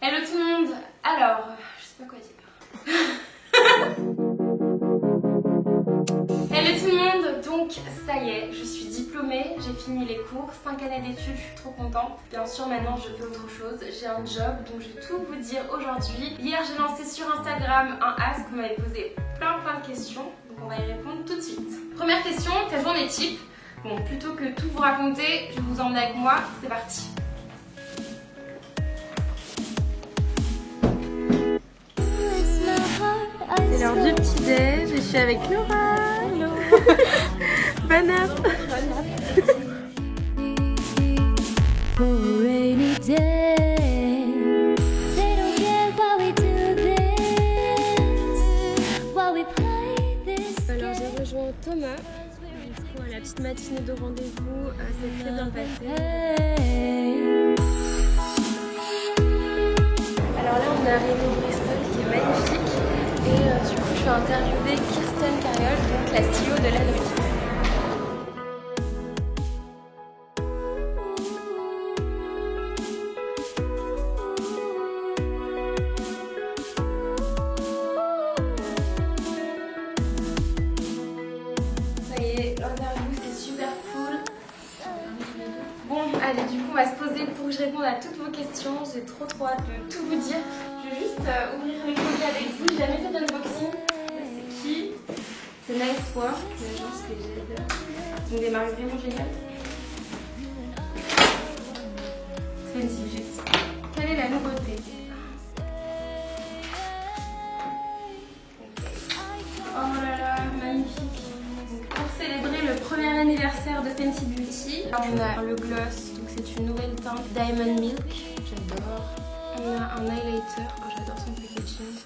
Hello tout le monde. Alors, je sais pas quoi dire. Hello tout le monde. Donc ça y est, je suis diplômée, j'ai fini les cours, 5 années d'études, je suis trop contente. Bien sûr maintenant je fais autre chose, j'ai un job, donc je vais tout vous dire aujourd'hui. Hier j'ai lancé sur Instagram un ask, vous m'avez posé plein de questions, donc on va y répondre tout de suite. Première question, ta journée type. Bon, plutôt que tout vous raconter, je vais vous emmener avec moi, c'est parti. C'est l'heure du petit déj, je suis avec Laura. Hello. Bon app. Alors j'ai rejoint Thomas. Du coup, la petite matinée de rendez-vous s'est très bien passée. Alors là on est arrivé au Bristol qui est magnifique. Et du coup je vais interviewer Kirsten Carriol, donc la CEO de la Noix. Ça y est, l'interview c'est super cool. Bon, allez, du coup on va se poser pour que je réponde à toutes vos questions. J'ai trop hâte de tout vous dire. Je vais juste ouvrir les colis avec vous. J'ai jamais fait d'unboxing. C'est qui? C'est Nice Work, l'agence que j'adore. Ils ont des marques vraiment géniales. Fenty Beauty. Quelle est la nouveauté? Oh là là, magnifique. Donc, pour célébrer le premier anniversaire de Fenty Beauty, on a le gloss, donc c'est une nouvelle teinte Diamond Milk. J'adore. On a un highlighter, oh j'adore son packaging.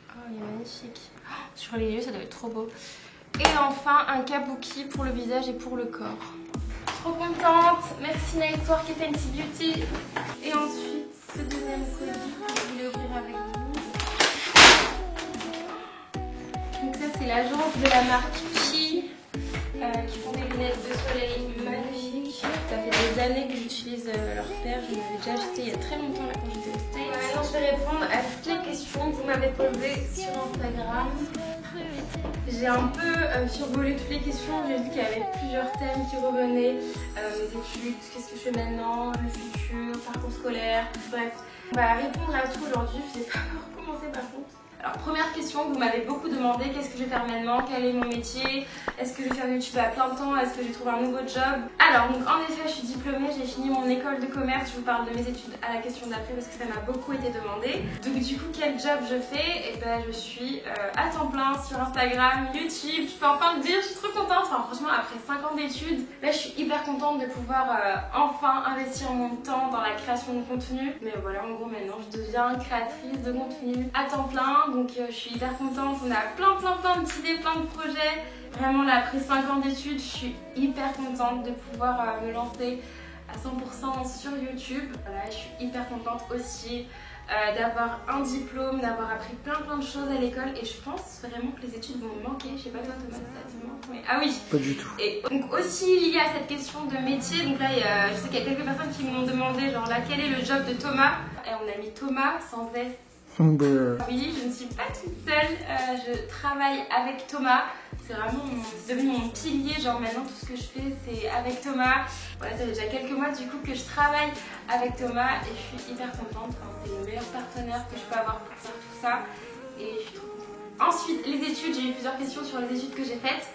Oh il est magnifique. Oh, sur les yeux ça doit être trop beau. Et enfin un kabuki pour le visage et pour le corps. Trop contente, merci Nice Work et Fenty Beauty. Et ensuite ce deuxième colis que je voulais ouvrir avec vous. Donc ça c'est l'agence de la marque Chi qui font des lunettes de soleil magnifiques. Ça fait des années que j'utilise leur paire, je l'avais déjà acheté il y a très longtemps là quand j'étais au States. Maintenant je vais répondre à toutes les questions que vous m'avez posées sur Instagram. J'ai un peu survolé toutes les questions, j'ai vu qu'il y avait plusieurs thèmes qui revenaient. Mes études, qu'est-ce que je fais maintenant, le futur, parcours scolaire, bref. On va répondre à tout aujourd'hui, je sais pas par où commencer par contre. Alors première question, vous m'avez beaucoup demandé qu'est-ce que je vais faire maintenant, quel est mon métier, est-ce que je vais faire YouTube à plein temps, est-ce que je vais trouver un nouveau job. Alors donc en effet je suis diplômée, j'ai fini mon école de commerce, je vous parle de mes études à la question d'après parce que ça m'a beaucoup été demandé. Donc du coup quel job je fais? Et ben je suis à temps plein sur Instagram, YouTube, je peux enfin le dire, je suis trop contente. Enfin franchement après 5 ans d'études, là je suis hyper contente de pouvoir enfin investir mon temps dans la création de contenu. Mais voilà en gros maintenant je deviens créatrice de contenu à temps plein. Donc je suis hyper contente, on a plein d'idées, plein de projets. Vraiment là après 5 ans d'études, je suis hyper contente de pouvoir me lancer à 100% sur YouTube. Voilà, je suis hyper contente aussi d'avoir un diplôme, d'avoir appris plein de choses à l'école. Et je pense vraiment que les études vont me manquer. Je sais pas toi Thomas, ça te manque mais... Ah oui. Pas du tout. Et donc aussi lié à cette question de métier, donc là je sais qu'il y a quelques personnes qui m'ont demandé genre là quel est le job de Thomas. Et on a mis Thomas sans S. Oui, je ne suis pas toute seule, je travaille avec Thomas. C'est vraiment c'est devenu mon pilier, genre maintenant tout ce que je fais c'est avec Thomas. Voilà, ça fait déjà quelques mois du coup que je travaille avec Thomas et je suis hyper contente. Enfin, c'est le meilleur partenaire que je peux avoir pour faire tout ça et je suis trop contente. Ensuite, les études, j'ai eu plusieurs questions sur les études que j'ai faites.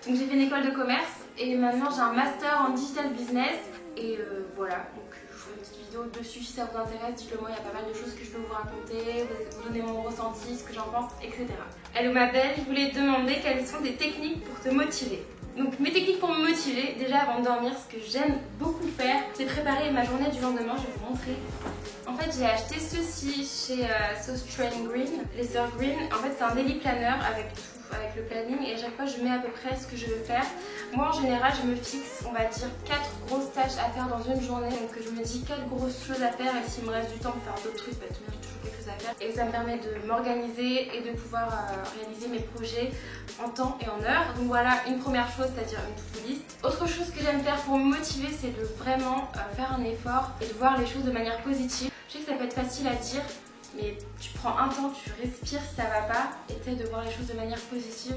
Donc j'ai fait une école de commerce et maintenant j'ai un master en digital business et voilà. Donc, une petite vidéo dessus si ça vous intéresse, dites-le moi, il y a pas mal de choses que je peux vous raconter, vous donner mon ressenti, ce que j'en pense, etc. Hello ma belle, je voulais te demander quelles sont des techniques pour te motiver. Donc mes techniques pour me motiver, déjà avant de dormir, ce que j'aime beaucoup faire, c'est préparer ma journée du lendemain, je vais vous montrer. En fait j'ai acheté ceci chez Sauce Train Green, les sœurs Green. En fait c'est un daily planner avec tout. Avec le planning et à chaque fois je mets à peu près ce que je veux faire. Moi en général je me fixe on va dire 4 grosses tâches à faire dans une journée, donc je me dis 4 grosses choses à faire et s'il me reste du temps pour faire d'autres trucs, bah tout j'ai toujours quelque chose à faire et ça me permet de m'organiser et de pouvoir réaliser mes projets en temps et en heure. Donc voilà une première chose, c'est-à-dire une to-do list. Autre chose que j'aime faire pour me motiver, c'est de vraiment faire un effort et de voir les choses de manière positive. Je sais que ça peut être facile à dire, mais tu prends un temps, tu respires si ça va pas, et tu essaies de voir les choses de manière positive.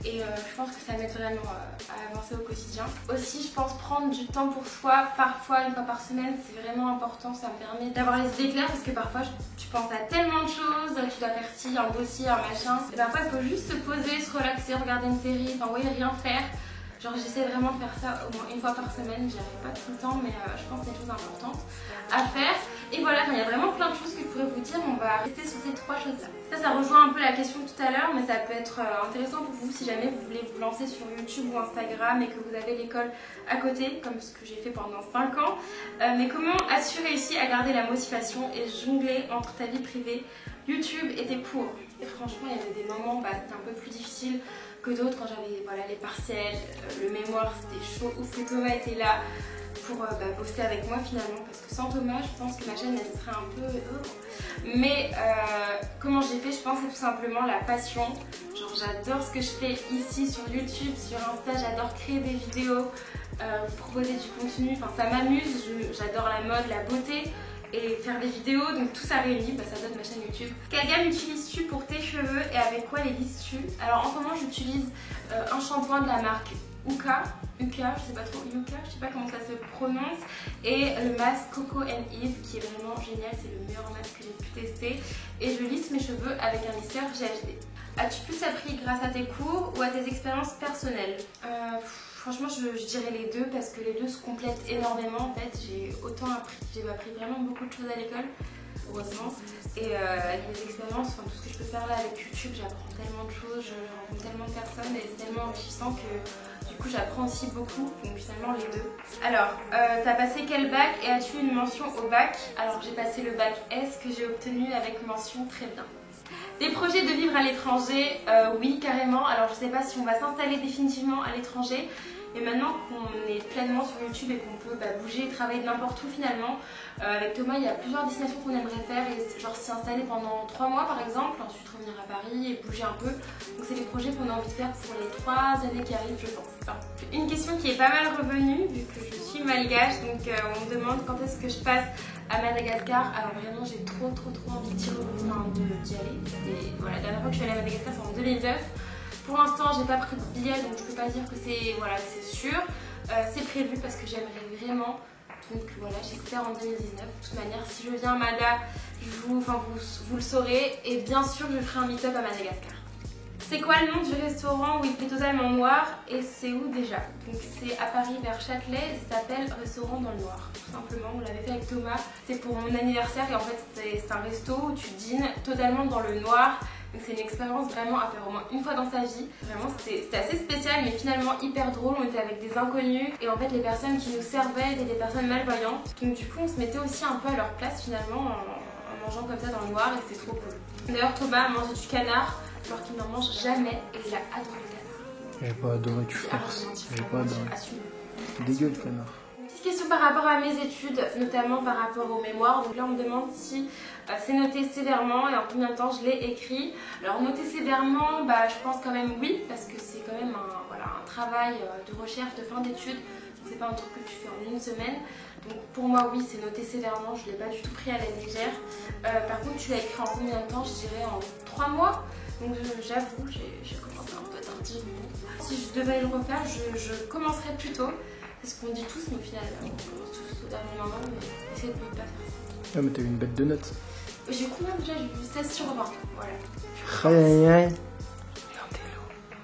Et je pense que ça m'aide vraiment à avancer au quotidien. Aussi, je pense prendre du temps pour soi, parfois une fois par semaine, c'est vraiment important. Ça me permet d'avoir les idées claires parce que parfois tu penses à tellement de choses, tu dois faire ci, un dossier, un machin. Et parfois il faut juste se poser, se relaxer, regarder une série, enfin oui, rien faire. Genre j'essaie vraiment de faire ça au moins une fois par semaine, j'y arrive pas tout le temps mais je pense que c'est des choses importantes à faire. Et voilà, il y a vraiment plein de choses que je pourrais vous dire, on va rester sur ces 3 choses-là. Ça rejoint un peu la question de tout à l'heure, mais ça peut être intéressant pour vous si jamais vous voulez vous lancer sur YouTube ou Instagram et que vous avez l'école à côté, comme ce que j'ai fait pendant 5 ans. Mais comment as-tu réussi à garder la motivation et jongler entre ta vie privée, YouTube et tes cours? Et franchement, il y avait des moments, c'était un peu plus difficile que d'autres quand j'avais les partiels, le mémoire, c'était chaud. Ouf que Thomas était là pour bosser avec moi finalement, parce que sans Thomas, je pense que ma chaîne elle serait un peu... Mais comment j'ai fait? Je pense que c'est tout simplement la passion. Genre j'adore ce que je fais ici sur YouTube, sur Insta, j'adore créer des vidéos, proposer du contenu, enfin ça m'amuse, j'adore la mode, la beauté. Et faire des vidéos, donc tout ça réuni, ça donne ma chaîne YouTube. Quelle gamme utilises-tu pour tes cheveux et avec quoi les lises-tu? Alors en ce moment j'utilise un shampoing de la marque Uka, je sais pas trop, Yuka, je sais pas comment ça se prononce, et le masque Coco and Eve qui est vraiment génial, c'est le meilleur masque que j'ai pu tester. Et je lisse mes cheveux avec un lisseur GHD. As-tu plus appris grâce à tes cours ou à tes expériences personnelles? Franchement, je dirais les deux parce que les deux se complètent énormément. En fait, j'ai appris vraiment beaucoup de choses à l'école, heureusement. Et avec mes expériences, tout ce que je peux faire là avec YouTube, j'apprends tellement de choses, je rencontre tellement de personnes et c'est tellement enrichissant que du coup j'apprends aussi beaucoup. Donc finalement les deux. Alors, t'as passé quel bac et as-tu une mention au bac? Alors j'ai passé le bac S que j'ai obtenu avec mention très bien. Des projets de vivre à l'étranger, oui carrément. Alors je sais pas si on va s'installer définitivement à l'étranger, mais maintenant qu'on est pleinement sur YouTube et qu'on peut bouger et travailler de n'importe où finalement, avec Thomas il y a plusieurs destinations qu'on aimerait faire et genre s'y installer pendant 3 mois par exemple, ensuite revenir à Paris et bouger un peu. Donc c'est des projets qu'on a envie de faire pour les 3 années qui arrivent je pense. Enfin, une question qui est pas mal revenue vu que je suis malgache, donc on me demande quand est-ce que je passe à Madagascar. Alors vraiment j'ai trop envie d'y aller. Et voilà, la dernière fois que je suis allée à Madagascar c'est en 2009. Pour l'instant j'ai pas pris de billet donc je peux pas dire que c'est sûr. C'est prévu parce que j'aimerais vraiment. Donc voilà, j'espère en 2019. De toute manière si je viens à Mada, vous le saurez. Et bien sûr je ferai un meet-up à Madagascar. C'est quoi le nom du restaurant où il fait totalement noir et c'est où déjà? Donc c'est à Paris vers Châtelet, ça s'appelle Restaurant dans le Noir. Tout simplement, on l'avait fait avec Thomas, c'est pour mon anniversaire et en fait c'est un resto où tu dînes totalement dans le noir. Donc c'est une expérience vraiment à faire au moins une fois dans sa vie. Vraiment c'était assez spécial mais finalement hyper drôle. On était avec des inconnus et en fait les personnes qui nous servaient étaient des personnes malvoyantes. Donc du coup on se mettait aussi un peu à leur place finalement en mangeant comme ça dans le noir et c'était trop cool. D'ailleurs Thomas a mangé du canard alors qu'il n'en mange jamais et il a adoré le canard. J'ai pas adoré, tu forces. J'ai pas adoré. Dégueu le canard. Une petite question par rapport à mes études, notamment par rapport au mémoire. Donc là on me demande si c'est noté sévèrement et en combien de temps je l'ai écrit. Alors noté sévèrement, je pense quand même oui, parce que c'est quand même un travail de recherche de fin d'études. C'est pas un truc que tu fais en une semaine. Donc pour moi oui c'est noté sévèrement, je l'ai pas du tout pris à la légère. Par contre tu l'as écrit en combien de temps? Je dirais en 3 mois. Donc j'avoue, j'ai commencé un peu tardivement. Si je devais le refaire, je commencerais plus tôt. C'est ce qu'on dit tous, mais au final, on commence tous au dernier moment. Mais essayez de ne pas faire ça. Ah mais t'as eu une bête de notes. J'ai combien déjà? J'ai eu 16 sur 20. Voilà. Aïe.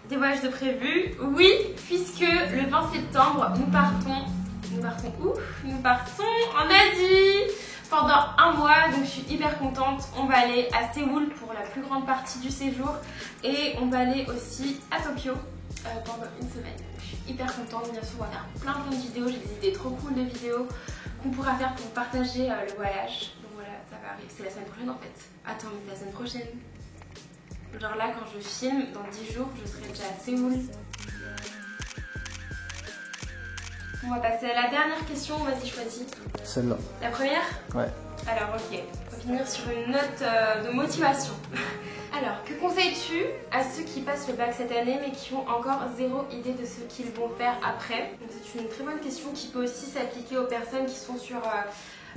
Des voyages de prévu? Oui, puisque le 20 septembre, nous partons où? Nous partons en Asie pendant un mois, donc je suis hyper contente. On va aller à Séoul pour la plus grande partie du séjour et on va aller aussi à Tokyo pendant une semaine. Je suis hyper contente, bien sûr on va faire plein de vidéos, j'ai des idées trop cool de vidéos qu'on pourra faire pour partager le voyage. Donc voilà, ça va arriver, c'est la semaine prochaine en fait. Attends, mais c'est la semaine prochaine. Genre là quand je filme, dans 10 jours, je serai déjà à Séoul. On va passer à la dernière question, vas-y choisis. Celle-là. La première? Ouais. Alors ok, on va finir sur une note de motivation. Alors, que conseilles-tu à ceux qui passent le bac cette année mais qui ont encore zéro idée de ce qu'ils vont faire après? C'est une très bonne question qui peut aussi s'appliquer aux personnes qui sont sur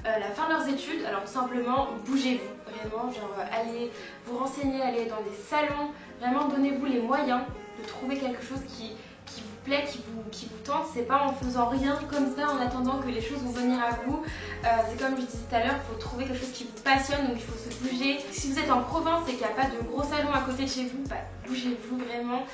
la fin de leurs études. Alors tout simplement, bougez-vous, vraiment, genre allez vous renseigner, allez dans des salons, vraiment donnez-vous les moyens de trouver quelque chose qui vous plaît, qui vous tente. C'est pas en faisant rien comme ça, en attendant que les choses vont venir à vous. C'est comme je disais tout à l'heure, il faut trouver quelque chose qui vous passionne, donc il faut se bouger. Si vous êtes en province et qu'il n'y a pas de gros salon à côté de chez vous, bah, bougez-vous vraiment.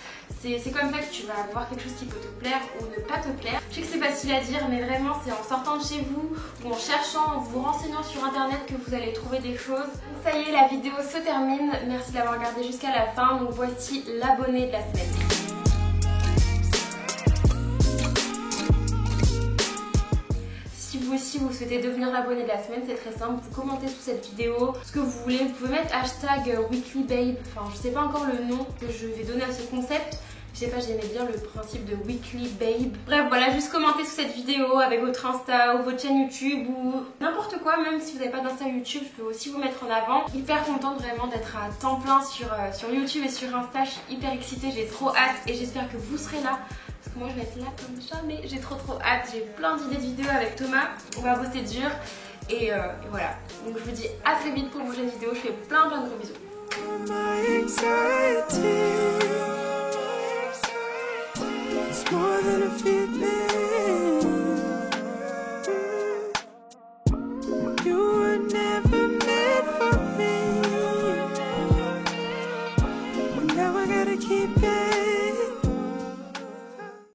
C'est comme ça que tu vas avoir quelque chose qui peut te plaire ou ne pas te plaire. Je sais que c'est facile à dire, mais vraiment c'est en sortant de chez vous ou en cherchant, en vous renseignant sur internet que vous allez trouver des choses. Donc ça y est, la vidéo se termine. Merci d'avoir regardé jusqu'à la fin. Donc voici l'abonné de la semaine. Si vous souhaitez devenir l'abonné de la semaine, c'est très simple, vous commentez sous cette vidéo ce que vous voulez, vous pouvez mettre hashtag weeklybabe, enfin je sais pas encore le nom que je vais donner à ce concept, je sais pas, j'aimais bien le principe de weeklybabe. Bref voilà, juste commentez sous cette vidéo avec votre Insta ou votre chaîne YouTube ou n'importe quoi, même si vous n'avez pas d'Insta YouTube, je peux aussi vous mettre en avant. Hyper contente vraiment d'être à temps plein sur YouTube et sur Insta, je suis hyper excitée, j'ai trop hâte et j'espère que vous serez là. Parce que moi je vais être là comme jamais, j'ai trop hâte, j'ai plein d'idées de vidéos avec Thomas, on va bosser dur et voilà. Donc je vous dis à très vite pour une prochaine vidéo, je fais plein de gros bisous.